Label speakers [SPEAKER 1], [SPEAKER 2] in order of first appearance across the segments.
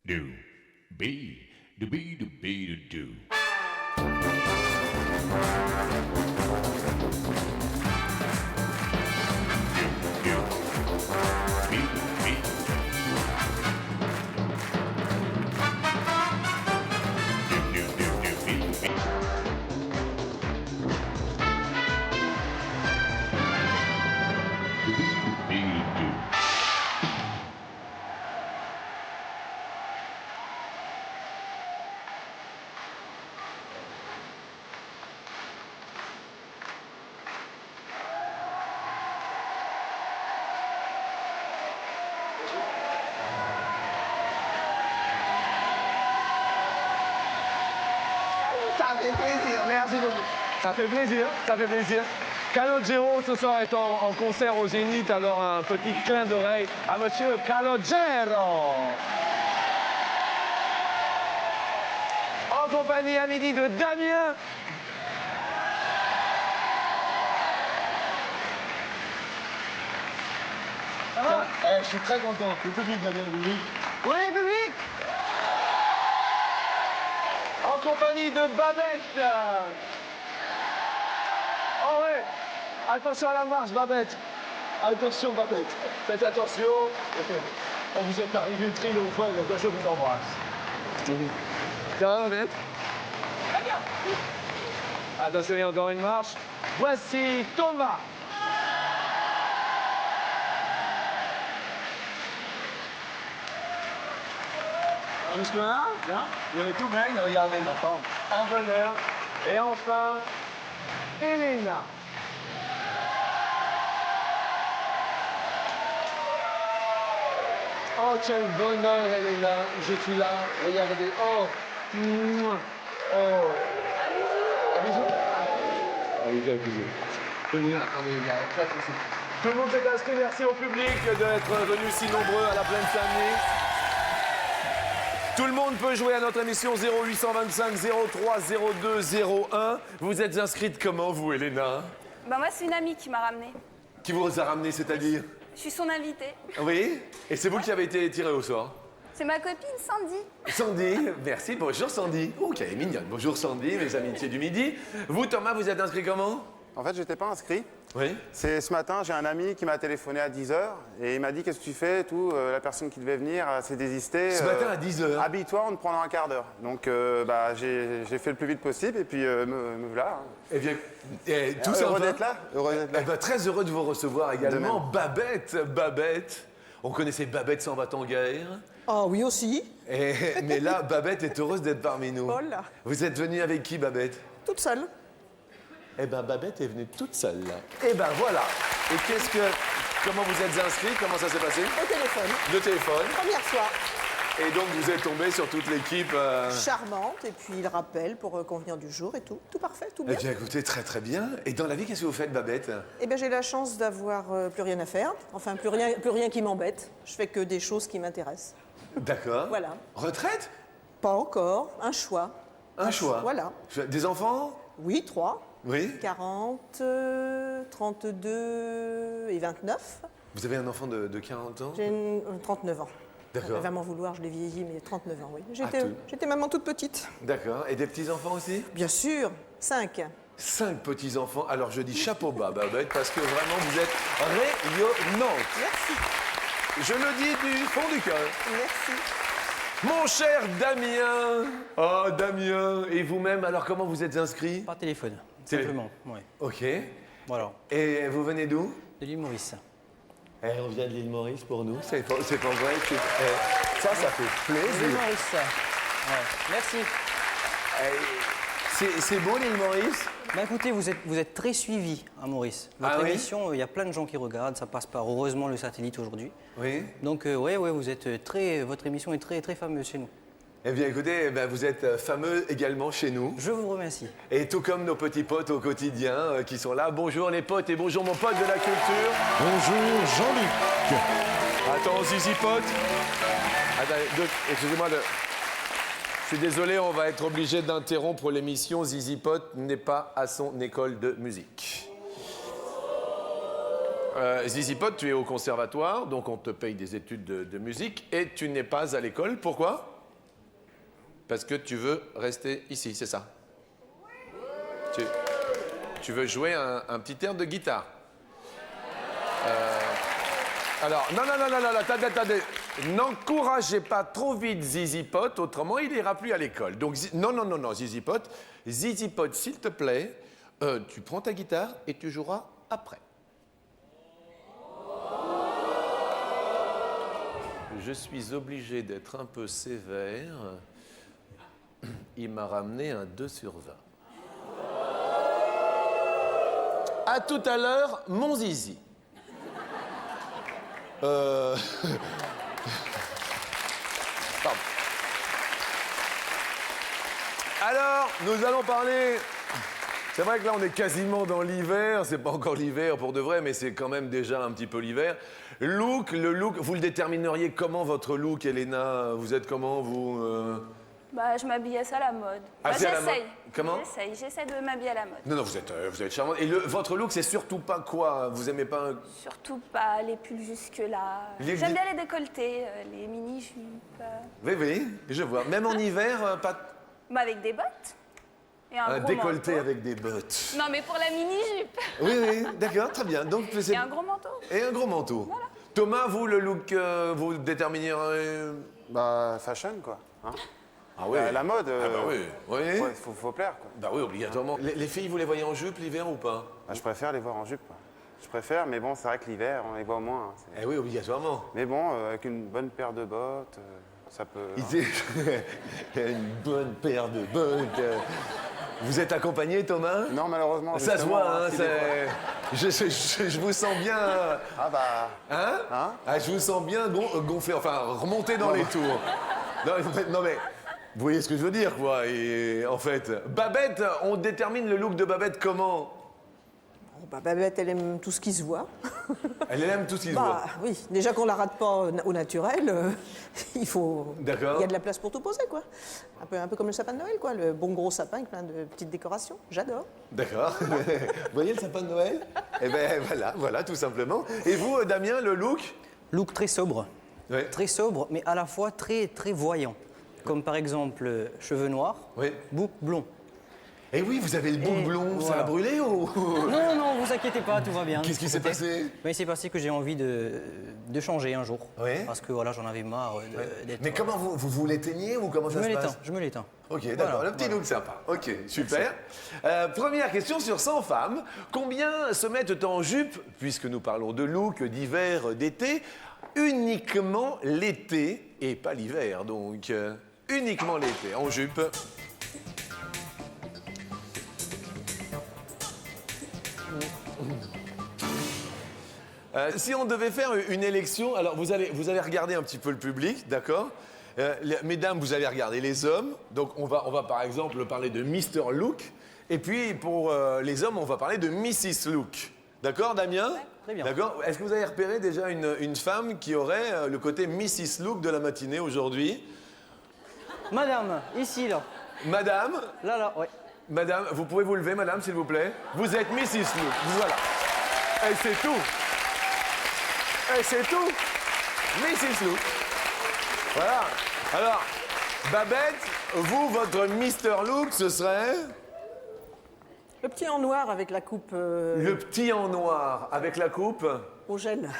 [SPEAKER 1] do, be, do, be, do, be, do, do.
[SPEAKER 2] Ça fait plaisir, merci beaucoup. Ça fait plaisir, ça fait plaisir. Calogero ce soir est en concert au Zénith, alors un petit clin d'oreille à monsieur Calogero. En compagnie à midi de Damien. Ça va?
[SPEAKER 3] Je suis très content. Le public va bien, le public.
[SPEAKER 2] Oui, public. En compagnie de Babette. Oh ouais. Attention à la marche, Babette.
[SPEAKER 3] Attention, Babette.
[SPEAKER 2] Faites attention.
[SPEAKER 3] On vous est arrivé triomphal, donc je vous embrasse.
[SPEAKER 2] Ça va, Babette? Très bien. Attention, il y a encore une marche. Voici Thomas.
[SPEAKER 3] Jusque-là, bien. Vous avez tout bien, regardez maintenant.
[SPEAKER 2] Un bonheur. Et enfin, Elena. Oh, quel bonheur, Elena. Je suis là. Regardez. Oh. Mouah. Oh. Un bisou. Ah oui, un bisou. Venez là. Ah oui, il y a pas de souci. Tout le monde s'est inscrit. Merci au public d'être venu si nombreux à la Plaine Saint-Denis. Tout le monde peut jouer à notre émission 0825 03 02 01. Vous êtes inscrite comment, vous, Elena?
[SPEAKER 4] Bah moi, c'est une amie qui m'a ramenée.
[SPEAKER 1] Qui vous a ramené, c'est-à-dire?
[SPEAKER 4] Je suis son invitée.
[SPEAKER 1] Oui? Et c'est vous qui avez été tiré au sort?
[SPEAKER 4] C'est ma copine Sandy.
[SPEAKER 1] Sandy, merci. Bonjour, Sandy. Oh, qu'elle est mignonne. Bonjour, Sandy, mes amitiés du midi. Vous, Thomas, vous êtes inscrit comment?
[SPEAKER 5] En fait, je n'étais pas inscrit.
[SPEAKER 1] Oui.
[SPEAKER 5] C'est ce matin, j'ai un ami qui m'a téléphoné à 10h et il m'a dit qu'est-ce que tu fais et tout. La personne qui devait venir s'est désistée.
[SPEAKER 1] Ce matin à 10h.
[SPEAKER 5] Habille-toi, on te prendra un quart d'heure. Donc j'ai fait le plus vite possible et puis me voilà.
[SPEAKER 1] Eh bien, tout ça
[SPEAKER 5] Heureux d'être là. Heureux d'être là.
[SPEAKER 1] Eh ben, très heureux de vous recevoir également. Babette, Babette. On connaissait Babette s'en va en guerre.
[SPEAKER 6] Ah oui aussi,
[SPEAKER 1] Mais là, Babette est heureuse d'être parmi nous.
[SPEAKER 6] Oh là.
[SPEAKER 1] Vous êtes venue avec qui, Babette?
[SPEAKER 6] toute seule.
[SPEAKER 1] Eh ben, Babette est venue toute seule. Eh ben, voilà. Et comment vous êtes inscrit? Comment ça s'est passé?
[SPEAKER 6] Au téléphone,
[SPEAKER 1] Le téléphone.
[SPEAKER 6] première fois.
[SPEAKER 1] Et donc, vous êtes tombé sur toute l'équipe.
[SPEAKER 6] Charmante, et puis il rappelle pour convenir du jour et tout. Tout parfait, tout
[SPEAKER 1] Eh
[SPEAKER 6] bien.
[SPEAKER 1] bien, écoutez, très très bien. Et dans la vie, qu'est-ce que vous faites, Babette?
[SPEAKER 6] Eh bien j'ai la chance d'avoir plus rien à faire. Enfin, plus rien qui m'embête. Je fais que des choses qui m'intéressent.
[SPEAKER 1] D'accord.
[SPEAKER 6] Voilà.
[SPEAKER 1] Retraite?
[SPEAKER 6] Pas encore, un choix.
[SPEAKER 1] Un choix.
[SPEAKER 6] Voilà.
[SPEAKER 1] Des enfants?
[SPEAKER 6] Oui, 3.
[SPEAKER 1] Oui.
[SPEAKER 6] 40, 32 et 29.
[SPEAKER 1] Vous avez un enfant de 40 ans?
[SPEAKER 6] J'ai 39 ans.
[SPEAKER 1] D'accord.
[SPEAKER 6] Elle va m'en vouloir, je l'ai vieilli, mais 39 ans, oui.
[SPEAKER 1] tout.
[SPEAKER 6] J'étais maman toute petite.
[SPEAKER 1] D'accord. Et des petits-enfants aussi?
[SPEAKER 6] Bien sûr, 5.
[SPEAKER 1] 5 petits-enfants. Alors je dis chapeau bas, Babette, parce que vraiment vous êtes rayonnante.
[SPEAKER 6] Merci,
[SPEAKER 1] Je le dis du fond du cœur.
[SPEAKER 6] merci.
[SPEAKER 1] Mon cher Damien. Oh, Damien. Et vous-même, alors comment vous êtes inscrit?
[SPEAKER 7] Par téléphone,
[SPEAKER 1] Télé-
[SPEAKER 7] simplement. Ouais.
[SPEAKER 1] Ok.
[SPEAKER 7] Voilà.
[SPEAKER 1] Et vous venez d'où?
[SPEAKER 7] De l'île Maurice.
[SPEAKER 1] On vient de l'île Maurice pour nous. C'est pas vrai. Ça fait
[SPEAKER 7] L'île
[SPEAKER 1] plaisir.
[SPEAKER 7] Maurice. Ouais. Merci.
[SPEAKER 1] C'est beau l'île Maurice?
[SPEAKER 7] Bah écoutez, vous êtes très suivi à Maurice. Votre
[SPEAKER 1] Ah oui?
[SPEAKER 7] émission, il y a plein de gens qui regardent, ça passe par heureusement le satellite aujourd'hui.
[SPEAKER 1] Oui.
[SPEAKER 7] Donc ouais, vous êtes votre émission est très très fameuse chez nous.
[SPEAKER 1] Eh bien écoutez, vous êtes fameux également chez nous.
[SPEAKER 7] Je vous remercie.
[SPEAKER 1] Et tout comme nos petits potes au quotidien qui sont là. Bonjour les potes et bonjour mon pote de la culture.
[SPEAKER 3] Bonjour, Jean-Luc.
[SPEAKER 1] Attends, Zizi Pote. Excusez-moi. Je suis désolé, on va être obligé d'interrompre l'émission. Zizi Pote n'est pas à son école de musique. Zizi Pote, tu es au conservatoire, donc on te paye des études de musique et tu n'es pas à l'école. Pourquoi? parce que tu veux rester ici, c'est ça? Tu veux jouer un petit air de guitare. Alors, non, attendez. N'encouragez pas trop vite Zizi Pot, autrement il ira plus à l'école. Donc, non, Zizi Pot, s'il te plaît, tu prends ta guitare et tu joueras après. Je suis obligé d'être un peu sévère. Il m'a ramené un 2 sur 20. À tout à l'heure, mon Zizi. Pardon. Alors, nous allons parler... C'est vrai que là, on est quasiment dans l'hiver. C'est pas encore l'hiver pour de vrai, mais c'est quand même déjà un petit peu l'hiver. Le look, vous le détermineriez comment, votre look, Elena? Vous êtes comment, vous
[SPEAKER 4] Bah, je m'habille assez à la mode. Bah,
[SPEAKER 1] Assez à la mode.
[SPEAKER 4] j'essaye.
[SPEAKER 1] Comment?
[SPEAKER 4] J'essaie de m'habiller à la mode.
[SPEAKER 1] Non, vous êtes charmante. Et votre look, c'est surtout pas quoi? Vous aimez pas
[SPEAKER 4] Surtout pas les pulls jusque-là. J'aime bien les décolletés, les mini-jupes.
[SPEAKER 1] Oui, je vois. Même en hiver, pas...
[SPEAKER 4] Bah, avec des bottes. Et un gros
[SPEAKER 1] décolleté
[SPEAKER 4] manteau.
[SPEAKER 1] avec des bottes.
[SPEAKER 4] Non, mais pour la mini-jupe.
[SPEAKER 1] Oui, d'accord, très bien. Donc,
[SPEAKER 4] Et un gros manteau.
[SPEAKER 1] Et un gros manteau.
[SPEAKER 4] Voilà.
[SPEAKER 1] Thomas, vous, le look, vous déterminerez...
[SPEAKER 5] Bah, fashion, quoi. Hein.
[SPEAKER 1] Ah oui.
[SPEAKER 5] La mode.
[SPEAKER 1] Ah bah oui.
[SPEAKER 5] Ouais, faut plaire, quoi.
[SPEAKER 1] Bah oui, obligatoirement. Les filles, vous les voyez en jupe l'hiver ou pas?
[SPEAKER 5] Bah, je préfère les voir en jupe, quoi. Je préfère, mais bon, c'est vrai que l'hiver, on les voit moins. Hein,
[SPEAKER 1] Eh oui, obligatoirement.
[SPEAKER 5] mais bon, avec une bonne paire de bottes, ça peut...
[SPEAKER 1] Une bonne paire de bottes. Vous êtes accompagné, Thomas?
[SPEAKER 5] Non, malheureusement.
[SPEAKER 1] Ça se
[SPEAKER 5] justement,
[SPEAKER 1] voit, hein,
[SPEAKER 5] si des fois-
[SPEAKER 1] je vous sens bien...
[SPEAKER 5] Ah bah...
[SPEAKER 1] Hein?
[SPEAKER 5] Hein?
[SPEAKER 1] Ah, je vous sens bien gonflé, enfin, remonté dans les tours. Non, mais... Vous voyez ce que je veux dire, quoi. Et en fait, Babette, on détermine le look de Babette comment?
[SPEAKER 6] Bon, bah, Babette, elle aime tout ce qui se voit.
[SPEAKER 1] Elle aime tout ce qui se
[SPEAKER 6] Bah
[SPEAKER 1] voit.
[SPEAKER 6] oui, déjà qu'on la rate pas au naturel, il faut...
[SPEAKER 1] D'accord.
[SPEAKER 6] Il y a de la place pour tout poser, quoi. Un peu comme le sapin de Noël, quoi. Le bon gros sapin avec plein de petites décorations. J'adore.
[SPEAKER 1] D'accord. Vous voyez le sapin de Noël? Eh ben voilà, tout simplement. Et vous, Damien, le look?
[SPEAKER 7] Look très sobre.
[SPEAKER 1] Oui.
[SPEAKER 7] Très sobre, mais à la fois très, très voyant. Comme par exemple, cheveux noirs,
[SPEAKER 1] Oui.
[SPEAKER 7] bouc blond.
[SPEAKER 1] Eh oui, vous avez le bouc
[SPEAKER 7] Et
[SPEAKER 1] blond, ça
[SPEAKER 7] voilà.
[SPEAKER 1] a brûlé ou...
[SPEAKER 7] Non, vous inquiétez pas, tout va bien.
[SPEAKER 1] Qu'est-ce qui s'est passé?
[SPEAKER 7] Mais il s'est passé que j'ai envie de changer un jour.
[SPEAKER 1] Oui.
[SPEAKER 7] Parce que voilà, j'en avais marre d'être...
[SPEAKER 1] Mais comment vous l'éteignez ou comment ça se passe?
[SPEAKER 7] Je me l'éteins.
[SPEAKER 1] Ok, d'accord,
[SPEAKER 7] Voilà,
[SPEAKER 1] le petit
[SPEAKER 7] voilà.
[SPEAKER 1] look sympa. Ok, super. Première question sur 100 femmes. Combien se mettent en jupe, puisque nous parlons de look, d'hiver, d'été, uniquement l'été et pas l'hiver, donc uniquement l'été, en jupe. Si on devait faire une élection, alors vous allez regarder un petit peu le public, d'accord? Mesdames, vous allez regarder les hommes. Donc on va par exemple parler de Mr. Look. Et puis pour les hommes, on va parler de Mrs. Look. D'accord, Damien?
[SPEAKER 7] très bien.
[SPEAKER 1] D'accord. Est-ce que vous avez repéré déjà une femme qui aurait le côté Mrs. Look de la matinée aujourd'hui?
[SPEAKER 7] Madame, ici, là.
[SPEAKER 1] Madame,
[SPEAKER 7] Là, ouais.
[SPEAKER 1] madame, vous pouvez vous lever, madame, s'il vous plaît? Vous êtes Mrs. Look. Voilà. Et c'est tout. Et c'est tout. Mrs. Look. Voilà. Alors, Babette, vous, votre Mr. Look, ce serait
[SPEAKER 6] Le petit en noir avec la coupe
[SPEAKER 1] le petit en noir avec la coupe.
[SPEAKER 6] au gel.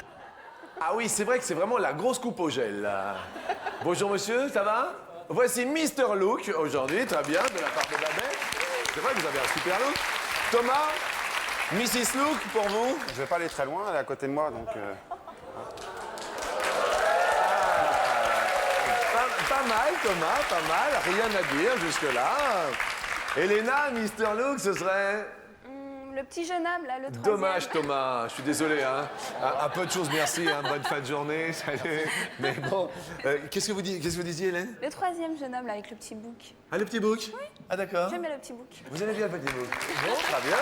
[SPEAKER 1] Ah oui, c'est vrai que c'est vraiment la grosse coupe au gel, là. Bonjour, monsieur, ça va? Voici Mr. Look aujourd'hui, très bien, de la part de Babette. C'est vrai que vous avez un super look. Thomas, Mrs. Look pour vous?
[SPEAKER 5] Je vais pas aller très loin, elle est à côté de moi, donc...
[SPEAKER 1] Pas mal, Thomas, pas mal. Rien à dire jusque-là. Elena, Mr. Look, ce serait...
[SPEAKER 4] Le petit jeune homme, là, le troisième.
[SPEAKER 1] Dommage, Thomas. Je suis désolé. Hein. À peu de choses, merci. Hein. Bonne fin de journée. Salut. Mais bon, qu'est-ce que vous disiez, Hélène?
[SPEAKER 4] Le troisième jeune homme, là, avec le petit bouc.
[SPEAKER 1] Ah, le petit bouc? Oui. Ah, d'accord.
[SPEAKER 4] J'aime bien le petit bouc.
[SPEAKER 1] Vous aimez bien le petit bouc? Bon, très bien.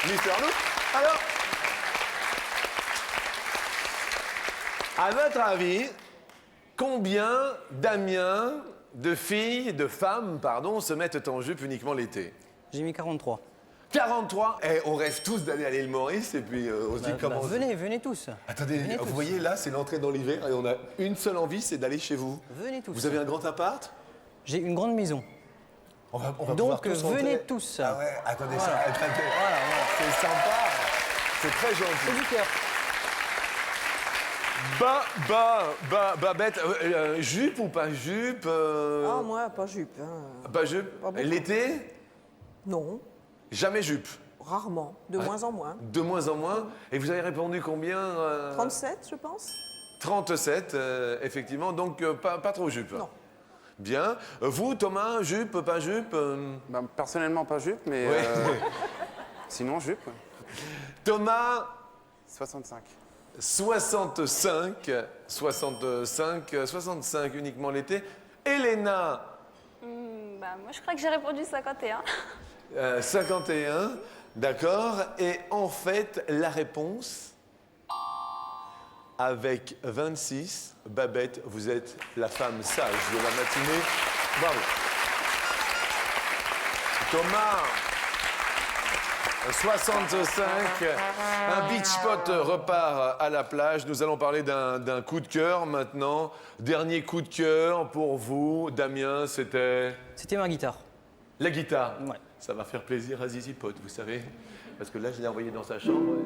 [SPEAKER 1] Mr. Look. Alors, à votre avis, combien de filles, de femmes, pardon, se mettent en jupe uniquement l'été?
[SPEAKER 7] J'ai mis 43.
[SPEAKER 1] 43. Eh, on rêve tous d'aller à l'île Maurice et puis on se dit comment...
[SPEAKER 7] Venez tous.
[SPEAKER 1] Attendez,
[SPEAKER 7] Venez
[SPEAKER 1] vous
[SPEAKER 7] tous.
[SPEAKER 1] voyez là, c'est l'entrée dans l'hiver et on a une seule envie, c'est d'aller chez vous.
[SPEAKER 7] Venez tous.
[SPEAKER 1] Vous avez un grand appart?
[SPEAKER 7] J'ai une grande maison.
[SPEAKER 1] On va pouvoir
[SPEAKER 7] Donc
[SPEAKER 1] tous
[SPEAKER 7] venez
[SPEAKER 1] rentrer.
[SPEAKER 7] tous.
[SPEAKER 1] Ah ouais, attendez
[SPEAKER 7] Voilà.
[SPEAKER 1] ça. Attendez.
[SPEAKER 7] Voilà, voilà.
[SPEAKER 1] C'est sympa. C'est très
[SPEAKER 7] C'est
[SPEAKER 1] gentil.
[SPEAKER 7] du cœur.
[SPEAKER 1] Babette, jupe ou pas jupe
[SPEAKER 6] Ah, moi, pas jupe. Hein.
[SPEAKER 1] Pas jupe.
[SPEAKER 6] Pas beaucoup.
[SPEAKER 1] L'été,
[SPEAKER 6] Non,
[SPEAKER 1] jamais jupe.
[SPEAKER 6] rarement, de moins en moins.
[SPEAKER 1] De moins en moins. Et vous avez répondu combien
[SPEAKER 6] 37, je pense.
[SPEAKER 1] 37, effectivement. Donc pas trop jupe.
[SPEAKER 6] Non.
[SPEAKER 1] Bien. Vous, Thomas, jupe, pas jupe
[SPEAKER 5] Bah, personnellement, pas jupe, mais
[SPEAKER 1] Ouais.
[SPEAKER 5] sinon, jupe.
[SPEAKER 1] Thomas,
[SPEAKER 5] 65.
[SPEAKER 1] 65 uniquement l'été. Elena,
[SPEAKER 4] Bah, moi, je crois que j'ai répondu 51.
[SPEAKER 1] 51, d'accord. Et en fait, la réponse, avec 26, Babette, vous êtes la femme sage de la matinée. Bravo. Thomas, 65, un beach spot repart à la plage. Nous allons parler d'un coup de cœur maintenant. Dernier coup de cœur pour vous, Damien, c'était
[SPEAKER 7] C'était ma guitare.
[SPEAKER 1] la guitare.
[SPEAKER 7] Ouais.
[SPEAKER 1] Ça va faire plaisir à Zizi Pot, vous savez. Parce que là, je l'ai envoyé dans sa chambre.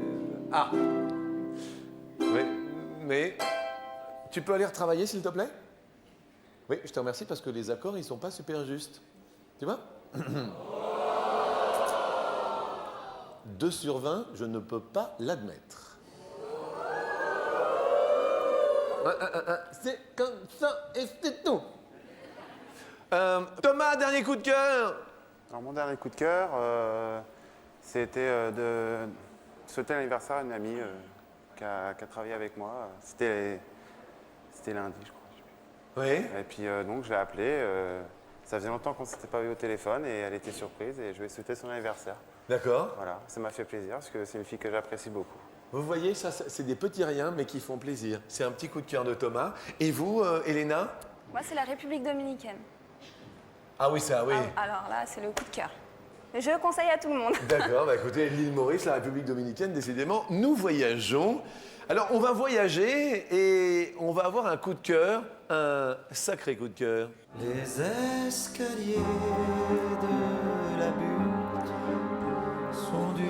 [SPEAKER 1] Ah oui, mais tu peux aller retravailler, s'il te plaît? Oui, je te remercie parce que les accords, ils sont pas super justes. Tu vois? 2 sur 20, je ne peux pas l'admettre. C'est comme ça et c'est tout. Thomas, dernier coup de cœur.
[SPEAKER 5] Alors, mon dernier coup de cœur, c'était de souhaiter l'anniversaire à une amie qui a travaillé avec moi. C'était lundi, je crois.
[SPEAKER 1] Oui.
[SPEAKER 5] Et puis donc je l'ai appelée. Ça faisait longtemps qu'on ne s'était pas vu au téléphone et elle était surprise et je lui ai souhaité son anniversaire.
[SPEAKER 1] D'accord.
[SPEAKER 5] Voilà, ça m'a fait plaisir parce que c'est une fille que j'apprécie beaucoup.
[SPEAKER 1] Vous voyez, ça, c'est des petits riens, mais qui font plaisir. C'est un petit coup de cœur de Thomas. Et vous, Elena?
[SPEAKER 4] Moi, c'est la République dominicaine.
[SPEAKER 1] Ah oui, ça, oui.
[SPEAKER 4] Ah, alors là, c'est le coup de cœur. Mais je le conseille à tout le monde.
[SPEAKER 1] D'accord, bah écoutez, l'île Maurice, la République dominicaine, décidément, nous voyageons. Alors, on va voyager et on va avoir un coup de cœur, un sacré coup de cœur.
[SPEAKER 7] Les escaliers de la butte sont durs.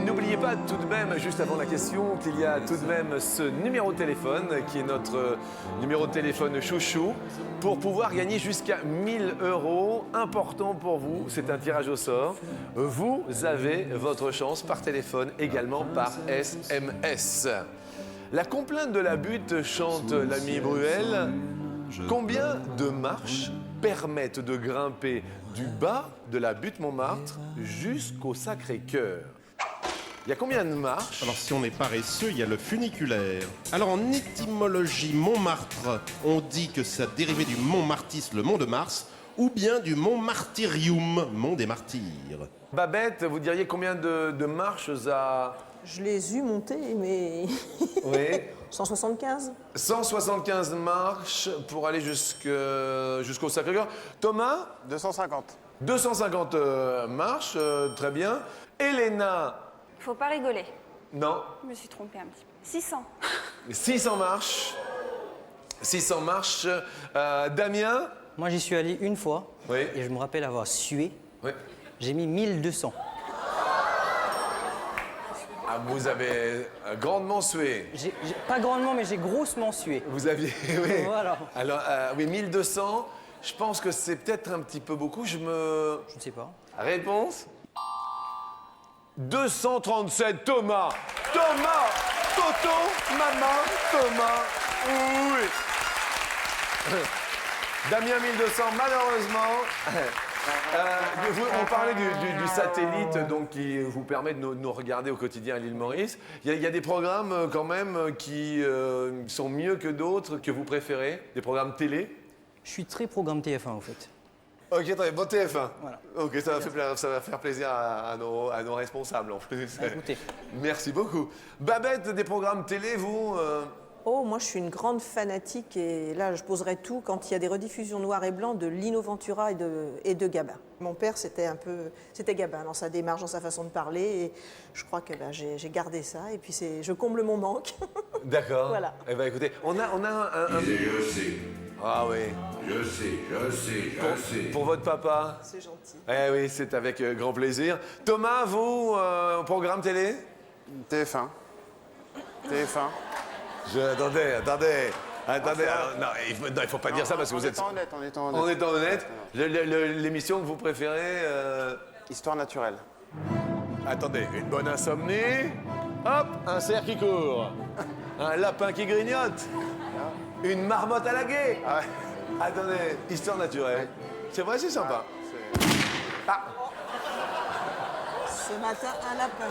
[SPEAKER 1] N'oubliez pas tout de même, juste avant la question, qu'il y a tout de même ce numéro de téléphone qui est notre numéro de téléphone chouchou pour pouvoir gagner jusqu'à 1000 €. Important pour vous, c'est un tirage au sort. Vous avez votre chance par téléphone, également par SMS. La complainte de la butte chante l'ami Bruel. Combien de marches permettent de grimper du bas de la butte Montmartre jusqu'au Sacré-Cœur? Il y a combien de marches?
[SPEAKER 8] Alors si on est paresseux, il y a le funiculaire. Alors en étymologie Montmartre, on dit que ça dérivé du mont Martis, le mont de Mars, ou bien du mont Martyrium, mont des martyrs.
[SPEAKER 1] Babette, vous diriez combien de marches à...
[SPEAKER 6] Je les ai montées, mais
[SPEAKER 1] Oui.
[SPEAKER 6] 175.
[SPEAKER 1] 175 marches pour aller jusqu'au Sacré-Cœur. Thomas,
[SPEAKER 5] 250.
[SPEAKER 1] 250 marches, très bien. Elena,
[SPEAKER 4] Faut pas rigoler.
[SPEAKER 1] non,
[SPEAKER 4] Je me suis trompée un petit peu. 600.
[SPEAKER 1] 600 marches. 600 marches. Damien,
[SPEAKER 7] Moi, j'y suis allé une fois.
[SPEAKER 1] Oui.
[SPEAKER 7] Et je me rappelle avoir sué.
[SPEAKER 1] oui.
[SPEAKER 7] J'ai mis 1200.
[SPEAKER 1] Ah, vous avez grandement sué.
[SPEAKER 7] Pas grandement, mais j'ai grossement sué.
[SPEAKER 1] Vous aviez, oui.
[SPEAKER 7] Voilà.
[SPEAKER 1] Alors, oui, 1200, je pense que c'est peut-être un petit peu beaucoup.
[SPEAKER 7] Je ne sais pas.
[SPEAKER 1] Réponse 237, Thomas. Thomas, Toto, maman, Thomas. Oui. Damien 1200, malheureusement. On parlait du satellite donc, qui vous permet de nous regarder au quotidien à l'île Maurice. Il y a des programmes quand même qui sont mieux que d'autres, que vous préférez, des programmes télé.
[SPEAKER 7] Je suis très programme TF1 en fait.
[SPEAKER 1] Ok, très bien. Bon, TF1.
[SPEAKER 7] Voilà.
[SPEAKER 1] Ok, ça va faire plaisir à nos responsables en plus.
[SPEAKER 7] Écoutez.
[SPEAKER 1] Merci beaucoup. Babette, des programmes télé, vous
[SPEAKER 6] Oh, Oh, moi je suis une grande fanatique et là je poserais tout quand il y a des rediffusions noir et blanc de Lino Ventura et de Gabin. Mon père c'était Gabin dans sa démarche, dans sa façon de parler et je crois que j'ai gardé ça et puis je comble mon manque.
[SPEAKER 1] D'accord.
[SPEAKER 6] Voilà.
[SPEAKER 1] Eh ben écoutez, on a un...
[SPEAKER 3] Je sais,
[SPEAKER 1] Ah oui.
[SPEAKER 3] je sais.
[SPEAKER 1] Pour votre papa.
[SPEAKER 6] C'est gentil.
[SPEAKER 1] Eh oui, c'est avec grand plaisir. Thomas, vous, programme télé?
[SPEAKER 5] TF1. TF1.
[SPEAKER 1] Attendez. Alors, non, il faut pas dire ça parce que vous êtes...
[SPEAKER 5] En étant honnête.
[SPEAKER 1] En étant honnête, l'émission que vous préférez...
[SPEAKER 5] Histoire naturelle.
[SPEAKER 1] Attendez, une bonne insomnie. Hop, un cerf qui court. Un lapin qui grignote. Une marmotte à la guet.
[SPEAKER 5] Ah ouais.
[SPEAKER 1] Attendez, histoire naturelle. C'est vrai, c'est sympa. Ah,
[SPEAKER 6] Ce matin, un lapin.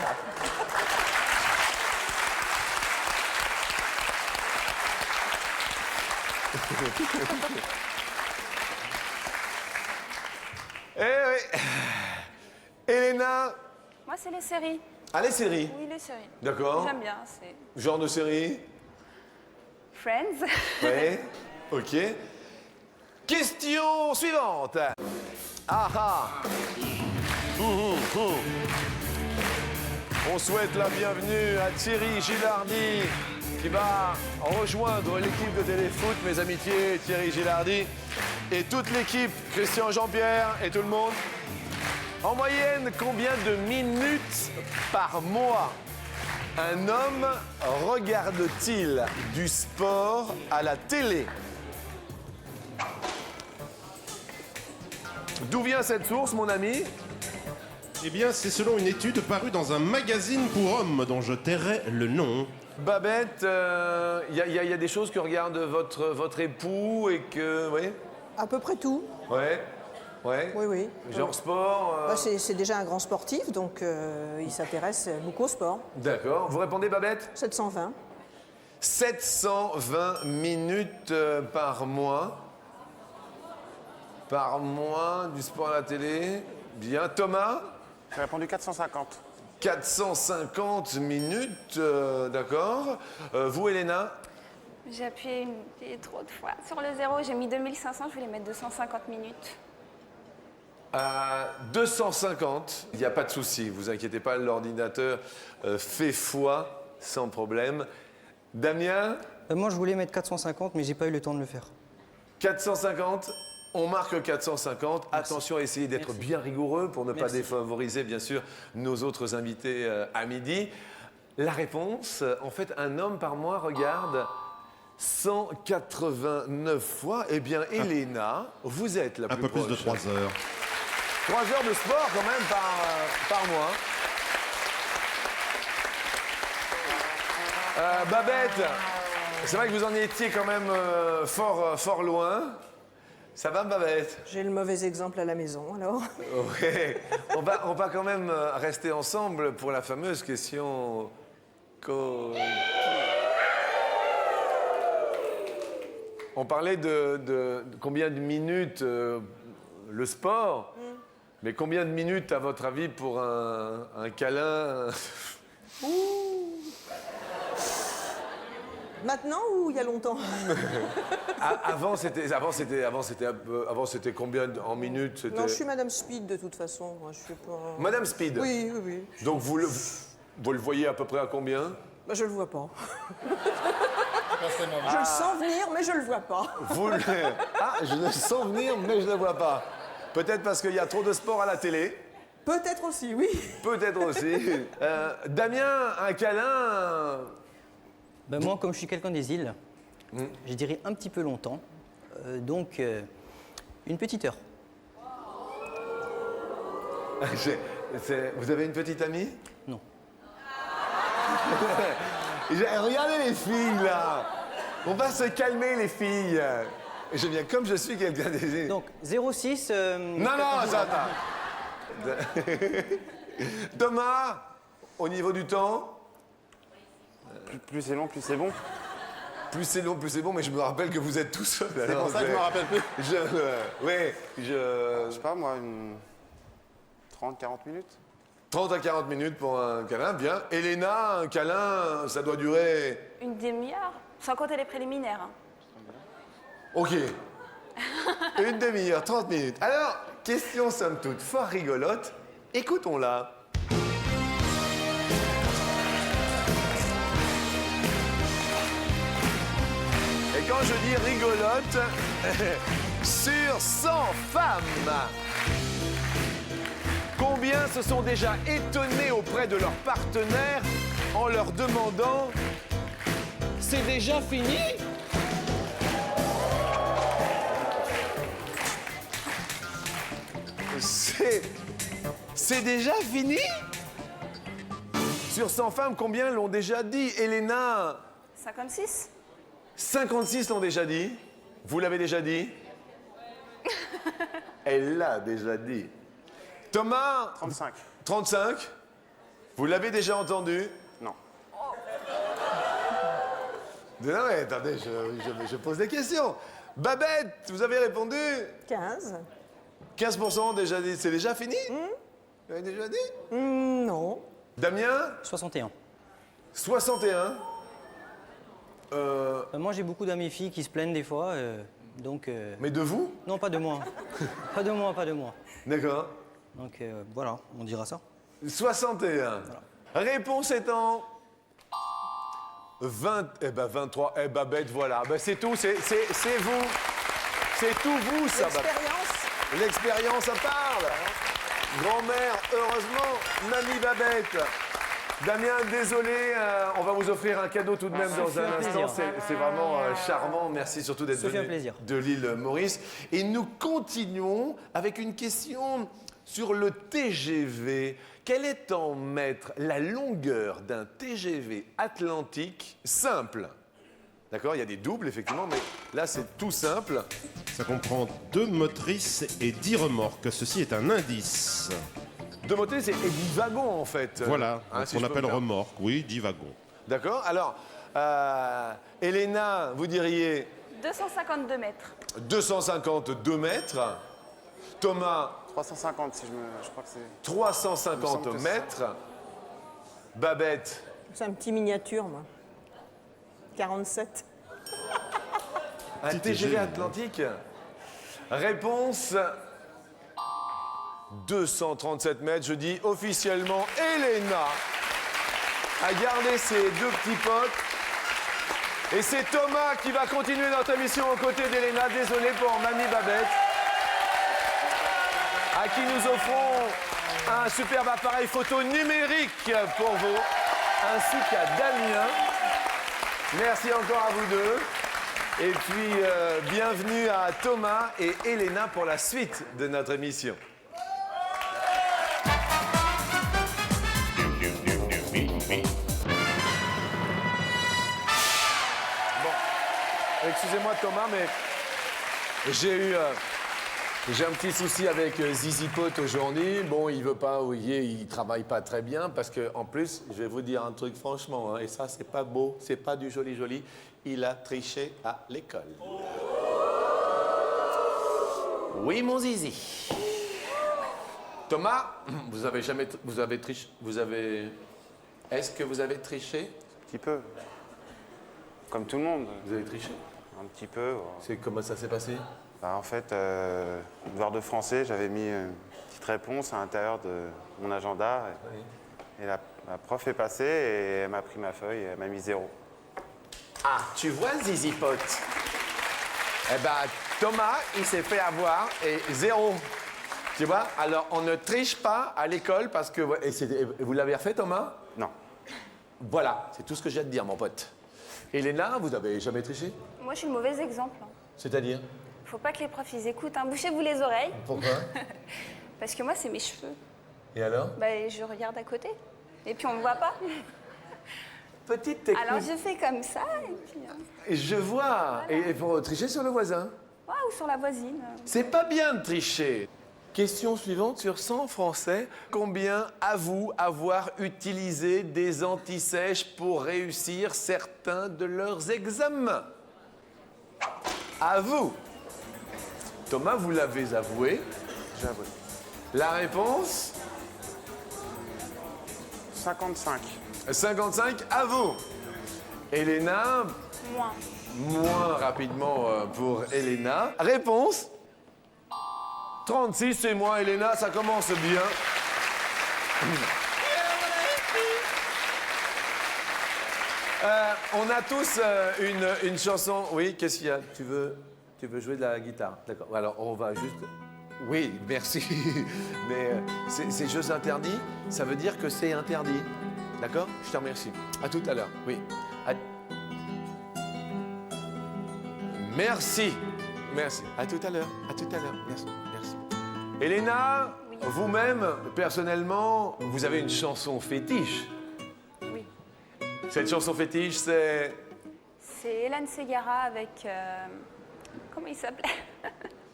[SPEAKER 1] eh oui. Elena.
[SPEAKER 4] Moi, c'est les séries.
[SPEAKER 1] Ah, les séries.
[SPEAKER 4] Oui, les séries.
[SPEAKER 1] D'accord.
[SPEAKER 4] J'aime bien. C'est
[SPEAKER 1] Genre de série.
[SPEAKER 4] Friends.
[SPEAKER 1] Oui. Ok. Question suivante. Ah ah. On souhaite la bienvenue à Thierry Gilardi qui va rejoindre l'équipe de Téléfoot. Mes amitiés, Thierry Gilardi et toute l'équipe, Christian Jean-Pierre et tout le monde. En moyenne, combien de minutes par mois un homme regarde-t-il du sport à la télé? D'où vient cette source, mon ami?
[SPEAKER 8] Eh bien, c'est selon une étude parue dans un magazine pour hommes dont je tairai le nom.
[SPEAKER 1] Babette, il y a des choses que regarde votre époux et que... Oui.
[SPEAKER 6] À peu près tout.
[SPEAKER 1] Ouais. Ouais.
[SPEAKER 6] Oui.
[SPEAKER 1] Genre sport.
[SPEAKER 6] Bah, c'est déjà un grand sportif, donc il s'intéresse beaucoup au sport.
[SPEAKER 1] D'accord. Vous répondez, Babette?
[SPEAKER 6] 720.
[SPEAKER 1] 720 minutes par mois. Par mois, du sport à la télé. Bien. Thomas?
[SPEAKER 5] J'ai répondu 450.
[SPEAKER 1] 450 minutes, d'accord. Vous, Elena?
[SPEAKER 4] J'ai appuyé trop de fois sur le zéro. J'ai mis 2500. Je voulais mettre 250 minutes.
[SPEAKER 1] 250, il n'y a pas de souci, vous inquiétez pas, l'ordinateur fait foi sans problème. Damien,
[SPEAKER 7] Moi, je voulais mettre 450, mais j'ai pas eu le temps de le faire.
[SPEAKER 1] 450, on marque 450. Attention à essayer d'être bien rigoureux pour ne pas défavoriser, bien sûr, nos autres invités à midi. La réponse, en fait, un homme par mois regarde 189 fois. Eh bien, Elena, vous êtes la
[SPEAKER 8] Un
[SPEAKER 1] plus
[SPEAKER 8] peu plus de
[SPEAKER 1] proche.
[SPEAKER 8] 3 heures.
[SPEAKER 1] 3 heures de sport quand même par mois. Babette, c'est vrai que vous en étiez quand même fort loin. Ça va, Babette?
[SPEAKER 6] J'ai le mauvais exemple à la maison, alors.
[SPEAKER 1] Oui. On va quand même rester ensemble pour la fameuse question... On parlait de combien de minutes le sport, mais combien de minutes, à votre avis, pour un câlin?
[SPEAKER 6] Maintenant ou il y a longtemps?
[SPEAKER 1] Avant, c'était combien en minutes?
[SPEAKER 6] Non, je suis Madame Speed de toute façon. Moi, je suis pas...
[SPEAKER 1] Madame Speed.
[SPEAKER 6] Oui.
[SPEAKER 1] Donc vous le voyez à peu près à combien?
[SPEAKER 6] Bah, je le vois pas. Je le sens venir, mais je le vois pas.
[SPEAKER 1] Je le sens venir, mais je ne le vois pas. Peut-être parce qu'il y a trop de sport à la télé.
[SPEAKER 6] Peut-être aussi, oui.
[SPEAKER 1] Peut-être aussi. Damien, un câlin?
[SPEAKER 7] Ben, moi, comme je suis quelqu'un des îles, je dirais un petit peu longtemps. Donc, une petite heure.
[SPEAKER 1] Vous avez une petite amie?
[SPEAKER 7] Non.
[SPEAKER 1] Regardez les filles, là. On va se calmer, les filles. Je viens comme je suis quelqu'un des îles.
[SPEAKER 7] Donc, 06...
[SPEAKER 1] Non, ça va. Thomas, au niveau du temps?
[SPEAKER 5] Plus c'est long, plus c'est bon.
[SPEAKER 1] Plus c'est long, plus c'est bon, mais je me rappelle que vous êtes tout seul.
[SPEAKER 5] C'est pour ça que je me rappelle plus.
[SPEAKER 1] Je
[SPEAKER 5] sais pas, moi, une 30-40 minutes.
[SPEAKER 1] 30 à 40 minutes pour un câlin, bien. Elena, un câlin, ça doit durer...
[SPEAKER 4] Une demi-heure. Sans compter les préliminaires. Hein.
[SPEAKER 1] Ok. Une demi-heure, 30 minutes. Alors, question somme toute fort rigolote. Écoutons-la. Et quand je dis rigolote, sur 100 femmes, combien se sont déjà étonnées auprès de leur partenaire en leur demandant « C'est déjà fini ?» C'est déjà fini? Sur 100 femmes, combien l'ont déjà dit? Elena?
[SPEAKER 4] 56?
[SPEAKER 1] 56 l'ont déjà dit. Vous l'avez déjà dit? Elle l'a déjà dit. Thomas?
[SPEAKER 5] 35.
[SPEAKER 1] 35? Vous l'avez déjà entendu?
[SPEAKER 5] Non.
[SPEAKER 1] Non, mais attendez, je pose des questions. Babette, vous avez répondu?
[SPEAKER 6] 15.
[SPEAKER 1] 15% déjà dit. C'est déjà fini? Vous l'avez déjà dit?
[SPEAKER 6] Non.
[SPEAKER 1] Damien?
[SPEAKER 7] 61.
[SPEAKER 1] 61.
[SPEAKER 7] Moi, j'ai beaucoup d'amis filles qui se plaignent des fois, donc...
[SPEAKER 1] Mais de vous?
[SPEAKER 7] Non, pas de moi. Pas de moi, pas de moi.
[SPEAKER 1] D'accord.
[SPEAKER 7] Donc voilà, on dira ça.
[SPEAKER 1] 61. Réponse étant 20, eh ben 23, eh Babette, voilà. Ben c'est tout, c'est vous. C'est tout vous, ça, Babette.
[SPEAKER 6] L'expérience.
[SPEAKER 1] L'expérience, ça parle. Grand-mère, heureusement, mamie Babette. Damien, désolé, on va vous offrir un cadeau tout de même dans un instant. C'est vraiment charmant. Merci surtout d'être venu de l'île Maurice. Et nous continuons avec une question sur le TGV. Quelle est en mètres la longueur d'un TGV atlantique simple? D'accord, il y a des doubles, effectivement, mais là, c'est tout simple.
[SPEAKER 8] Ça comprend 2 motrices et 10 remorques. Ceci est un indice.
[SPEAKER 1] 2 motrices et 10 wagons, en fait.
[SPEAKER 8] Voilà,
[SPEAKER 1] Hein,
[SPEAKER 8] ce qu'on appelle remorque, oui, 10 wagons.
[SPEAKER 1] D'accord, alors, Elena, vous diriez
[SPEAKER 4] 252 mètres.
[SPEAKER 1] 252 mètres. Thomas,
[SPEAKER 5] 350, si je crois que c'est...
[SPEAKER 1] 350
[SPEAKER 5] Il me semble que
[SPEAKER 1] mètres. Babette,
[SPEAKER 6] C'est un petit miniature, moi. 47.
[SPEAKER 1] un
[SPEAKER 8] Petit
[SPEAKER 1] TGV
[SPEAKER 8] TGV.
[SPEAKER 1] atlantique. Réponse 237 mètres. Je dis officiellement, Elena a gardé ses 2 petits potes. Et c'est Thomas qui va continuer notre émission aux côtés d'Elena. Désolé pour Mamie Babette, à qui nous offrons un superbe appareil photo numérique pour vous, ainsi qu'à Damien. Merci encore à vous deux. Et puis, bienvenue à Thomas et Elena pour la suite de notre émission. Bon, excusez-moi Thomas, mais j'ai un petit souci avec Zizi Pote aujourd'hui. Bon, il veut pas, vous voyez, il travaille pas très bien parce que, en plus, je vais vous dire un truc franchement, hein, et ça, c'est pas beau, c'est pas du joli. Il a triché à l'école. Oui, mon Zizi. Thomas, vous avez triché, est-ce que vous avez triché?
[SPEAKER 5] Un petit peu. Comme tout le monde.
[SPEAKER 1] Vous avez triché?
[SPEAKER 5] Un petit peu.
[SPEAKER 1] C'est comment ça s'est passé?
[SPEAKER 5] Bah, en fait, devoir de français, j'avais mis une petite réponse à l'intérieur de mon agenda. Et la prof est passée et elle m'a pris ma feuille et elle m'a mis 0.
[SPEAKER 1] Ah, tu vois, Zizi Pote? Eh ben, Thomas, il s'est fait avoir et 0. Tu vois? Alors, on ne triche pas à l'école parce que... Et vous l'avez refait, Thomas?
[SPEAKER 5] Non.
[SPEAKER 1] Voilà, c'est tout ce que j'ai à te dire, mon pote. Elena, vous avez jamais triché?
[SPEAKER 4] Moi, je suis le mauvais exemple. Hein.
[SPEAKER 1] C'est-à-dire?
[SPEAKER 4] Faut pas que les profs, ils écoutent. Hein. Bouchez-vous les oreilles.
[SPEAKER 1] Pourquoi?
[SPEAKER 4] Parce que moi, c'est mes cheveux.
[SPEAKER 1] Et alors?
[SPEAKER 4] Bah, je regarde à côté. Et puis, on me voit pas.
[SPEAKER 1] Petite technique.
[SPEAKER 4] Alors, je fais comme ça, et puis...
[SPEAKER 1] Je vois.
[SPEAKER 4] Voilà.
[SPEAKER 1] Et pour tricher sur le voisin?
[SPEAKER 4] Ouais, ou sur la voisine.
[SPEAKER 1] C'est pas bien de tricher. Question suivante, sur 100 Français, combien avouent avoir utilisé des antisèches pour réussir certains de leurs examens? À vous. Thomas, vous l'avez avoué.
[SPEAKER 5] J'ai avoué.
[SPEAKER 1] La réponse?
[SPEAKER 5] 55.
[SPEAKER 1] 55, à vous. Elena,
[SPEAKER 4] Moins.
[SPEAKER 1] Moins rapidement pour Elena. Réponse 36, c'est moi, Elena, ça commence bien. On a tous une chanson. Oui, qu'est-ce qu'il y a? Tu veux jouer de la guitare? D'accord. Alors, on va juste. Oui, merci. Mais c'est jeux interdits, ça veut dire que c'est interdit. D'accord? Je te remercie. À tout à l'heure. Oui. Merci. Merci. À tout à l'heure. À tout à l'heure. Merci. Merci. Elena,
[SPEAKER 4] Oui.
[SPEAKER 1] vous-même, personnellement, vous avez une chanson fétiche.
[SPEAKER 4] Oui.
[SPEAKER 1] Cette chanson fétiche, c'est...
[SPEAKER 4] C'est Hélène Ségara avec... comment il s'appelait?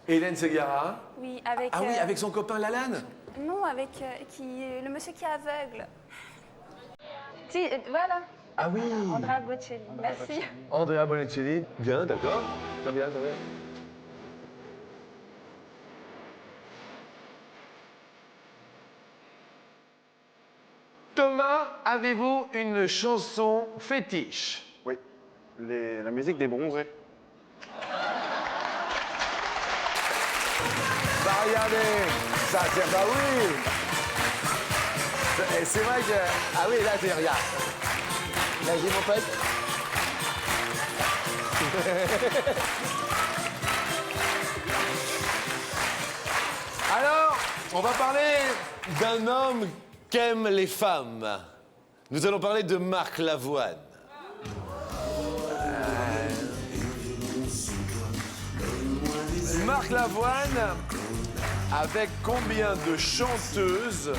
[SPEAKER 1] Hélène Ségara.
[SPEAKER 4] Oui, avec...
[SPEAKER 1] Ah oui, avec son copain Lalanne.
[SPEAKER 4] Non, avec le monsieur qui est aveugle. Si, voilà.
[SPEAKER 1] Ah oui.
[SPEAKER 4] Andrea Bocelli. Merci.
[SPEAKER 1] Andrea Bocelli. Bien, d'accord. Très bien, très bien. Thomas, avez-vous une chanson fétiche?
[SPEAKER 5] Oui. La musique des bronzés.
[SPEAKER 1] Bah regardez, ça c'est bah oui. C'est vrai que ah oui là c'est regarde. Là j'ai mon pote. Alors, on va parler d'un homme qu'aiment les femmes. Nous allons parler de Marc Lavoine. Marc Lavoine, avec combien de chanteuses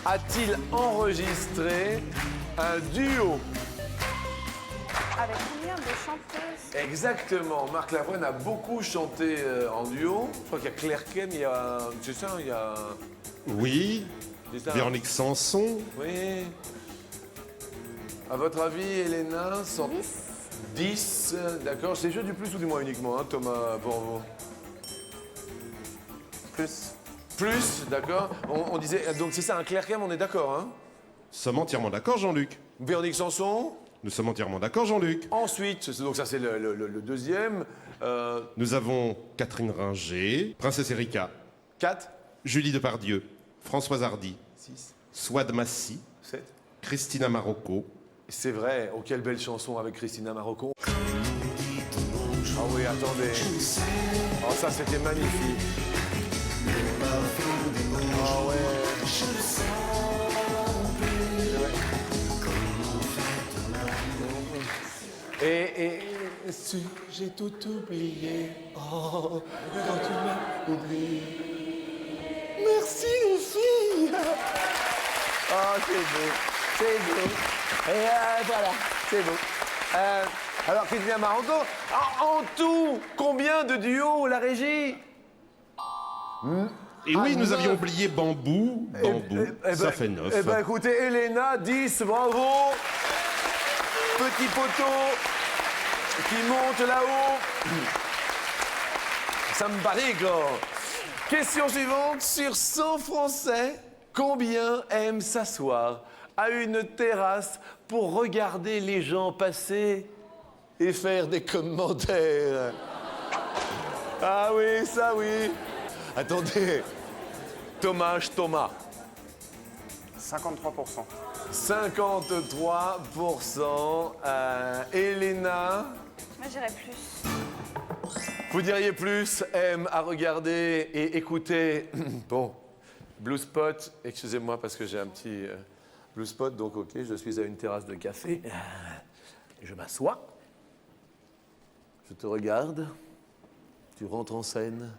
[SPEAKER 1] a-t-il enregistré un duo?
[SPEAKER 4] Avec combien de chanteuses?
[SPEAKER 1] Exactement. Marc Lavoine a beaucoup chanté en duo. Je crois qu'il y a Claire Ken, il y a... C'est ça, il y a...
[SPEAKER 8] Oui.
[SPEAKER 1] c'est ça.
[SPEAKER 8] Véronique Sanson.
[SPEAKER 1] Oui. À votre avis, Elena,
[SPEAKER 4] 10.
[SPEAKER 1] 10, d'accord. C'est jeu du plus ou du moins uniquement, hein, Thomas, pour vous?
[SPEAKER 5] Plus.
[SPEAKER 1] Plus, d'accord. On disait... Donc c'est ça, un Claire Ken, on est d'accord, hein?
[SPEAKER 8] Nous sommes entièrement d'accord, Jean-Luc.
[SPEAKER 1] Véronique Sanson.
[SPEAKER 8] Nous sommes entièrement d'accord, Jean-Luc.
[SPEAKER 1] Ensuite, donc ça c'est le deuxième.
[SPEAKER 8] Nous avons Catherine Ringer, Princesse Erika,
[SPEAKER 1] 4,
[SPEAKER 8] Julie Depardieu, Françoise Hardy,
[SPEAKER 1] 6,
[SPEAKER 8] Souad Massi,
[SPEAKER 1] 7.
[SPEAKER 8] Christina Marocco.
[SPEAKER 1] C'est vrai, oh quelle belle chanson avec Christina Marocco. Ah oui, attendez. Oh ça c'était magnifique. Oh ouais. Et j'ai tout oublié. Oh, quand tu m'as oublié. Merci les filles. Oh, c'est beau. C'est beau. Et voilà, c'est beau. Alors, Christina Marocco, en tout, combien de duos, la régie?
[SPEAKER 8] Et oui, nous avions oublié Bambou. Bambou, ça fait 9.
[SPEAKER 1] Eh ben, écoutez, Elena, 10, bravo. Petit poteau qui monte là-haut. Ça me paraît, quoi. Question suivante. Sur 100 Français, combien aiment s'asseoir à une terrasse pour regarder les gens passer et faire des commentaires? Ah oui, ça oui. Attendez. Thomas.
[SPEAKER 5] 53%.
[SPEAKER 1] 53%. Elena,
[SPEAKER 4] Moi, j'irais plus.
[SPEAKER 1] vous diriez plus, aime à regarder et écouter. Bon, Blue Spot, excusez-moi parce que j'ai un petit Blue Spot, donc ok, je suis à une terrasse de café. Je m'assois. Je te regarde. Tu rentres en scène.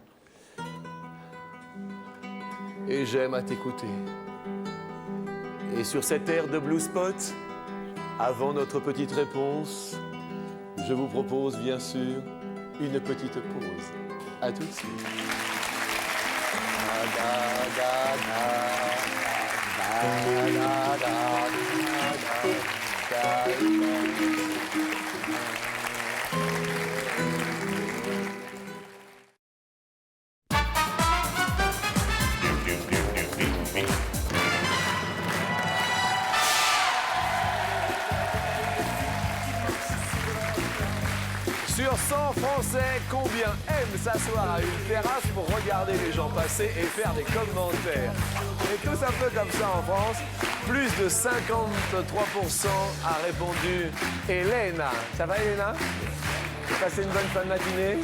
[SPEAKER 1] Et j'aime à t'écouter. Et sur cette aire de Blue Spot, avant notre petite réponse, je vous propose bien sûr une petite pause. À tout de suite. enfants français, combien aiment s'asseoir à une terrasse pour regarder les gens passer et faire des commentaires? Et tous un peu comme ça en France. Plus de 53% a répondu Elena. Ça va, Elena? Vous passez une bonne fin de matinée?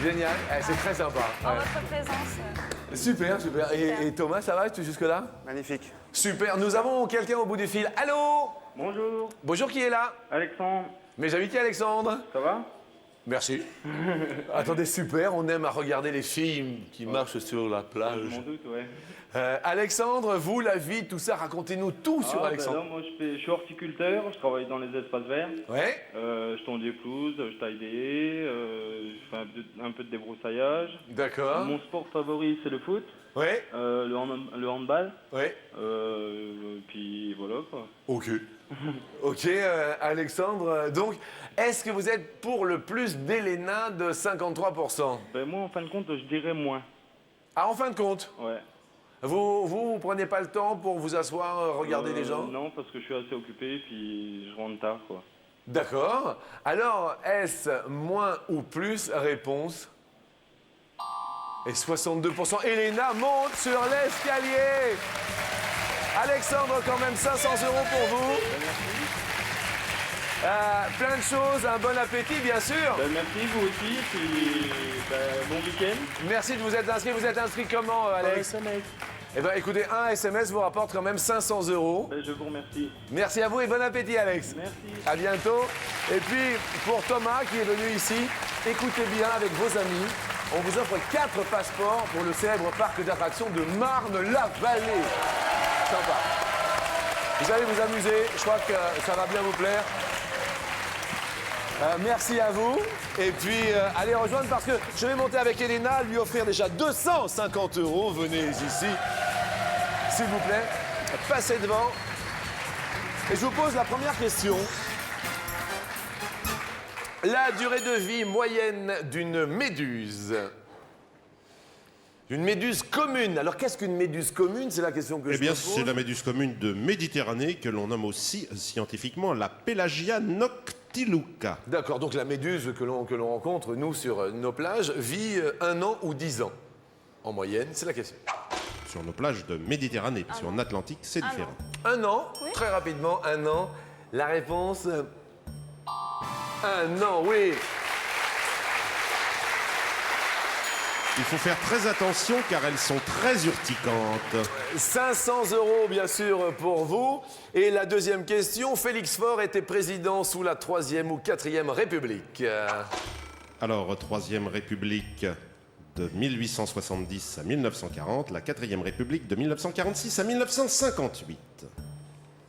[SPEAKER 1] Génial. Eh, c'est très sympa.
[SPEAKER 4] En
[SPEAKER 1] Ouais.
[SPEAKER 4] votre présence.
[SPEAKER 1] Super, super. Et Thomas, ça va? Tu es jusque-là?
[SPEAKER 5] Magnifique.
[SPEAKER 1] Super. Nous avons quelqu'un au bout du fil. Allô?
[SPEAKER 9] Bonjour,
[SPEAKER 1] Bonjour, qui est là?
[SPEAKER 9] Alexandre,
[SPEAKER 1] Mes amis, qui est Alexandre?
[SPEAKER 9] ça va?
[SPEAKER 1] Merci. Attendez, super, on aime à regarder les films qui marchent sur la
[SPEAKER 9] Je
[SPEAKER 1] plage.
[SPEAKER 9] m'en doute, ouais.
[SPEAKER 1] Alexandre, vous, la vie, tout ça, racontez-nous tout sur Alexandre.
[SPEAKER 9] Moi je suis horticulteur, je travaille dans les espaces verts.
[SPEAKER 1] Ouais,
[SPEAKER 9] Je tonds des pelouses, je taille des haies, je fais un peu de débroussaillage.
[SPEAKER 1] d'accord.
[SPEAKER 9] Mon sport favori c'est le foot,
[SPEAKER 1] Ouais,
[SPEAKER 9] le handball,
[SPEAKER 1] ouais.
[SPEAKER 9] puis voilà quoi.
[SPEAKER 1] Ok. Ok, Alexandre. Donc, est-ce que vous êtes pour le plus d'Elena de 53%?
[SPEAKER 9] Ben moi en fin de compte je dirais moins,
[SPEAKER 1] Ah, en fin de compte,
[SPEAKER 9] ouais.
[SPEAKER 1] vous prenez pas le temps pour vous asseoir, regarder les gens?
[SPEAKER 9] Non parce que je suis assez occupé puis je rentre tard quoi.
[SPEAKER 1] D'accord. Alors, est-ce moins ou plus? Réponse. Et 62%. Elena monte sur l'escalier. Alexandre, quand même 500 € pour vous. Plein de choses, un bon appétit, bien sûr.
[SPEAKER 9] Ben merci vous aussi, puis bon week-end.
[SPEAKER 1] Merci de vous être inscrit. Vous êtes inscrit comment, Alex?
[SPEAKER 9] SMS.
[SPEAKER 1] Eh bien, écoutez, un SMS vous rapporte quand même 500 €.
[SPEAKER 9] Ben, je vous remercie.
[SPEAKER 1] Merci à vous et bon appétit, Alex.
[SPEAKER 9] Merci.
[SPEAKER 1] À bientôt. Et puis, pour Thomas qui est venu ici, écoutez bien avec vos amis. On vous offre 4 passeports pour le célèbre parc d'attractions de Marne-la-Vallée. Sympa. Vous allez vous amuser. Je crois que ça va bien vous plaire. Merci à vous. Et puis, allez rejoindre parce que je vais monter avec Elena, lui offrir déjà 250 €. Venez ici, s'il vous plaît. Passez devant. Et je vous pose la première question. La durée de vie moyenne d'une méduse. Une méduse commune. Alors, qu'est-ce qu'une méduse commune? C'est la question que
[SPEAKER 8] Eh
[SPEAKER 1] je
[SPEAKER 8] bien,
[SPEAKER 1] me pose.
[SPEAKER 8] c'est la méduse commune de Méditerranée que l'on nomme aussi scientifiquement la Pelagia noctiluca.
[SPEAKER 1] D'accord, donc la méduse que l'on rencontre, nous, sur nos plages, vit 1 an ou 10 ans. En moyenne, c'est la question.
[SPEAKER 8] Sur nos plages de Méditerranée, parce qu'en Atlantique, c'est différent.
[SPEAKER 1] 1 an,
[SPEAKER 4] Oui.
[SPEAKER 1] très rapidement, 1 an. La réponse... 1 an, oui.
[SPEAKER 8] Il faut faire très attention car elles sont très urticantes.
[SPEAKER 1] 500 € bien sûr pour vous. Et la deuxième question, Félix Faure était président sous la 3e ou 4e République.
[SPEAKER 8] Alors, Troisième République de 1870 à 1940, la Quatrième République de 1946 à 1958.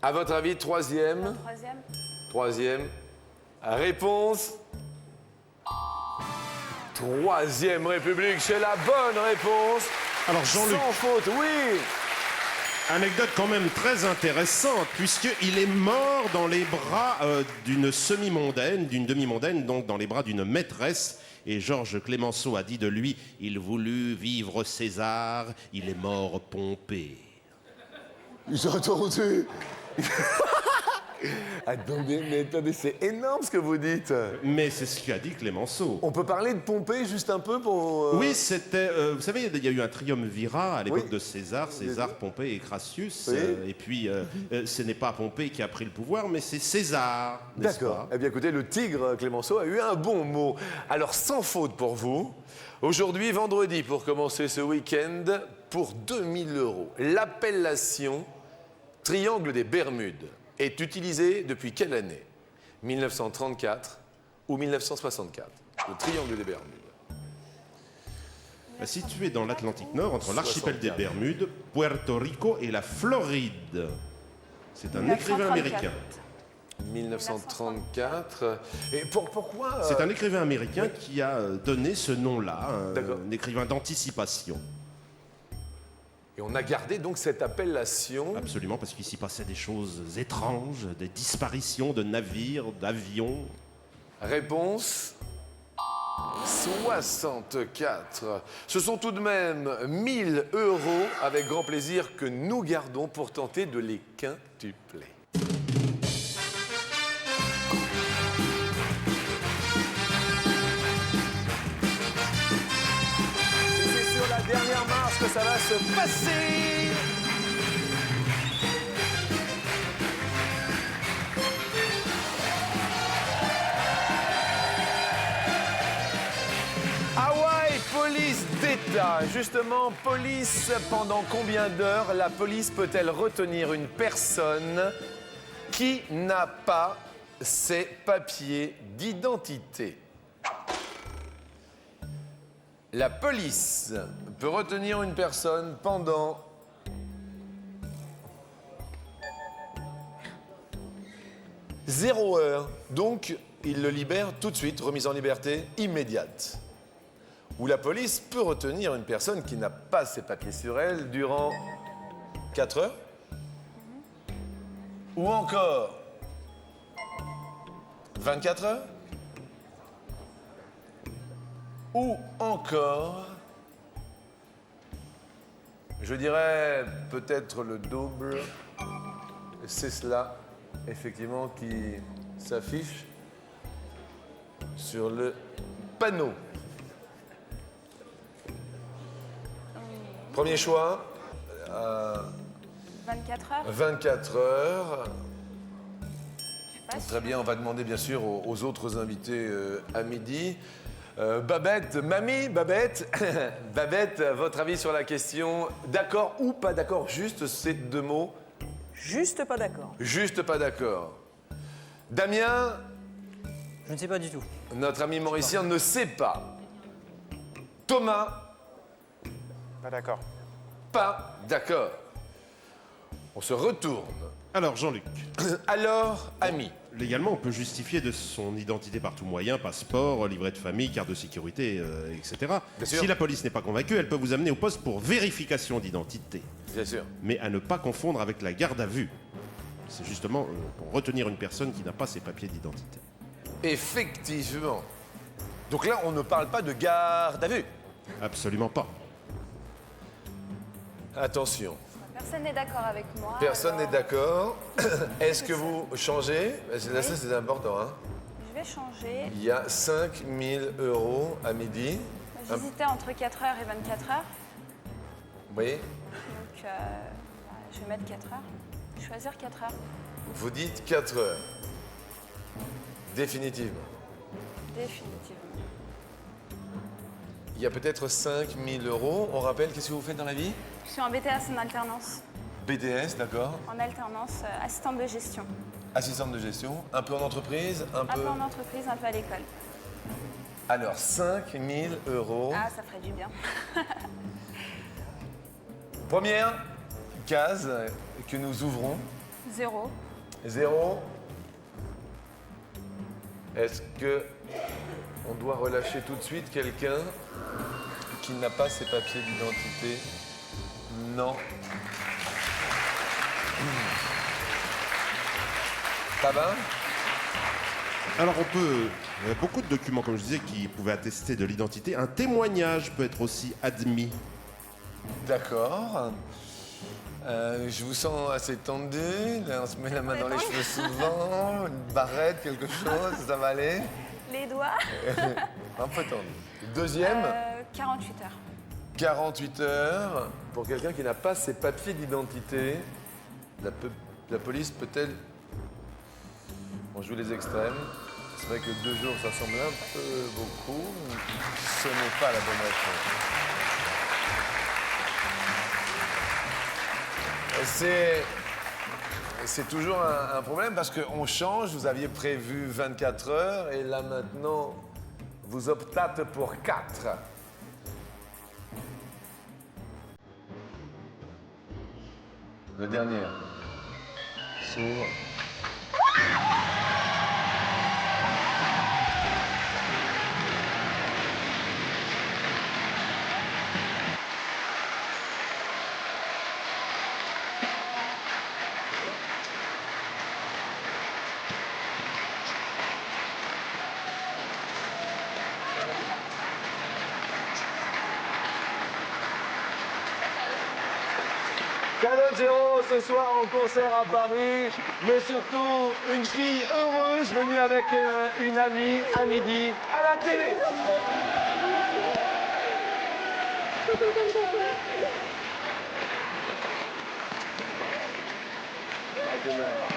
[SPEAKER 1] À votre avis, 3e?
[SPEAKER 4] Troisième.
[SPEAKER 1] 3e. Réponse. 3e République, c'est la bonne réponse.
[SPEAKER 8] Alors, Jean-Luc,
[SPEAKER 1] Sans faute, oui.
[SPEAKER 8] anecdote quand même très intéressante, puisqu'il est mort dans les bras d'une semi-mondaine, d'une demi-mondaine, donc dans les bras d'une maîtresse. Et Georges Clémenceau a dit de lui, il voulut vivre César, il est mort Pompée.
[SPEAKER 1] J'ai entendu. Attendez, mais attendez, c'est énorme ce que vous dites.
[SPEAKER 8] Mais c'est ce qu'a dit Clémenceau.
[SPEAKER 1] On peut parler de Pompée juste un peu pour...
[SPEAKER 8] Oui, c'était... vous savez, il y a eu un triumvirat à l'époque
[SPEAKER 1] Oui.
[SPEAKER 8] de César, Pompée et Crassus.
[SPEAKER 1] Oui.
[SPEAKER 8] Et puis, ce n'est pas Pompée qui a pris le pouvoir, mais c'est César, n'est-ce
[SPEAKER 1] D'accord.
[SPEAKER 8] pas?
[SPEAKER 1] Eh bien, écoutez, le tigre Clémenceau a eu un bon mot. Alors, sans faute pour vous, aujourd'hui, vendredi, pour commencer ce week-end, pour 2000 €, l'appellation Triangle des Bermudes est utilisée depuis quelle année? 1934 ou 1964? Le Triangle des Bermudes.
[SPEAKER 8] Situé dans l'Atlantique Nord, entre l'archipel des
[SPEAKER 1] 64.
[SPEAKER 8] Bermudes, Puerto Rico et la Floride. C'est un
[SPEAKER 4] 1934.
[SPEAKER 8] écrivain américain.
[SPEAKER 1] 1934. Et pourquoi
[SPEAKER 8] C'est un écrivain américain qui a donné ce nom-là,
[SPEAKER 1] D'accord.
[SPEAKER 8] un écrivain d'anticipation.
[SPEAKER 1] Et on a gardé donc cette appellation.
[SPEAKER 8] Absolument, parce qu'il s'y passait des choses étranges, des disparitions de navires, d'avions.
[SPEAKER 1] Réponse 64. Ce sont tout de même 1000 € avec grand plaisir que nous gardons pour tenter de les quintupler. dernière marche que ça va se passer. Hawaï, police d'État. Justement, police, pendant combien d'heures la police peut-elle retenir une personne qui n'a pas ses papiers d'identité? La police peut retenir une personne pendant 0 heure. Donc, il le libère tout de suite, remise en liberté immédiate. Ou la police peut retenir une personne qui n'a pas ses papiers sur elle durant 4 heures. Ou encore 24 heures. Ou encore, je dirais peut-être le double. C'est cela, effectivement, qui s'affiche sur le panneau. Premier choix.
[SPEAKER 4] 24 heures.
[SPEAKER 1] 24 heures.
[SPEAKER 4] Je suis pas sûre.
[SPEAKER 1] Très bien, on va demander bien sûr aux autres invités à midi. Babette, mamie, Babette, Babette, votre avis sur la question, d'accord ou pas d'accord? Juste ces 2 mots.
[SPEAKER 6] Juste pas d'accord.
[SPEAKER 1] Juste pas d'accord. Damien,
[SPEAKER 7] Je ne sais pas du tout.
[SPEAKER 1] notre ami mauricien, ne sait pas. Thomas,
[SPEAKER 5] Pas d'accord.
[SPEAKER 1] pas d'accord. On se retourne.
[SPEAKER 8] Alors, Jean-Luc,
[SPEAKER 1] Alors, ami.
[SPEAKER 8] légalement, on peut justifier de son identité par tout moyen, passeport, livret de famille, carte de sécurité, etc.
[SPEAKER 1] Bien sûr.
[SPEAKER 8] Si la police n'est pas convaincue, elle peut vous amener au poste pour vérification d'identité.
[SPEAKER 1] Bien sûr.
[SPEAKER 8] Mais à ne pas confondre avec la garde à vue. C'est justement pour retenir une personne qui n'a pas ses papiers d'identité.
[SPEAKER 1] Effectivement. Donc là, on ne parle pas de garde à vue.
[SPEAKER 8] Absolument pas.
[SPEAKER 1] Attention.
[SPEAKER 4] Personne n'est d'accord avec moi.
[SPEAKER 1] Personne
[SPEAKER 4] alors
[SPEAKER 1] n'est d'accord. Est-ce que vous changez? Là, ça, c'est important. Hein.
[SPEAKER 4] Je vais changer.
[SPEAKER 1] Il y a 5 000 € à midi.
[SPEAKER 4] J'hésitais entre 4 heures et 24 heures.
[SPEAKER 1] Oui.
[SPEAKER 4] Donc, je vais mettre 4 heures. Choisir 4 heures.
[SPEAKER 1] Vous dites 4 heures. Définitivement.
[SPEAKER 4] Définitivement.
[SPEAKER 1] Il y a peut-être 5 000 €. On rappelle, qu'est-ce que vous faites dans la vie?
[SPEAKER 4] Je suis en BTS en alternance.
[SPEAKER 1] BTS, d'accord.
[SPEAKER 4] En alternance, assistante de gestion.
[SPEAKER 1] Assistante de gestion. Un peu en entreprise, un
[SPEAKER 4] Un
[SPEAKER 1] peu...
[SPEAKER 4] peu en entreprise, un peu à l'école.
[SPEAKER 1] Alors, 5 000 €.
[SPEAKER 4] Ah, ça ferait du bien.
[SPEAKER 1] Première case que nous ouvrons.
[SPEAKER 4] 0.
[SPEAKER 1] 0. Est-ce que on doit relâcher tout de suite quelqu'un qui n'a pas ses papiers d'identité? Non. Ça va?
[SPEAKER 8] Alors on peut, il y a beaucoup de documents, comme je disais, qui pouvaient attester de l'identité. Un témoignage peut être aussi admis.
[SPEAKER 1] D'accord. Je vous sens assez tendu. Là, on se met la main dans les cheveux souvent. Une barrette, quelque chose, ça va aller?
[SPEAKER 4] Les doigts.
[SPEAKER 1] Un peu tendu. Deuxième,
[SPEAKER 4] 48 heures.
[SPEAKER 1] 48 heures. Pour quelqu'un qui n'a pas ses papiers d'identité, la police peut-elle... On joue les extrêmes. C'est vrai que 2 jours, ça semble un peu beaucoup. Ce n'est pas la bonne réponse. C'est toujours un problème parce qu'on change. Vous aviez prévu 24 heures et là maintenant, vous optâtes pour 4. Le dernier s'ouvre.
[SPEAKER 2] Calogero ce soir en concert à Paris, mais surtout une fille heureuse venue avec une amie à midi à la télé. À demain.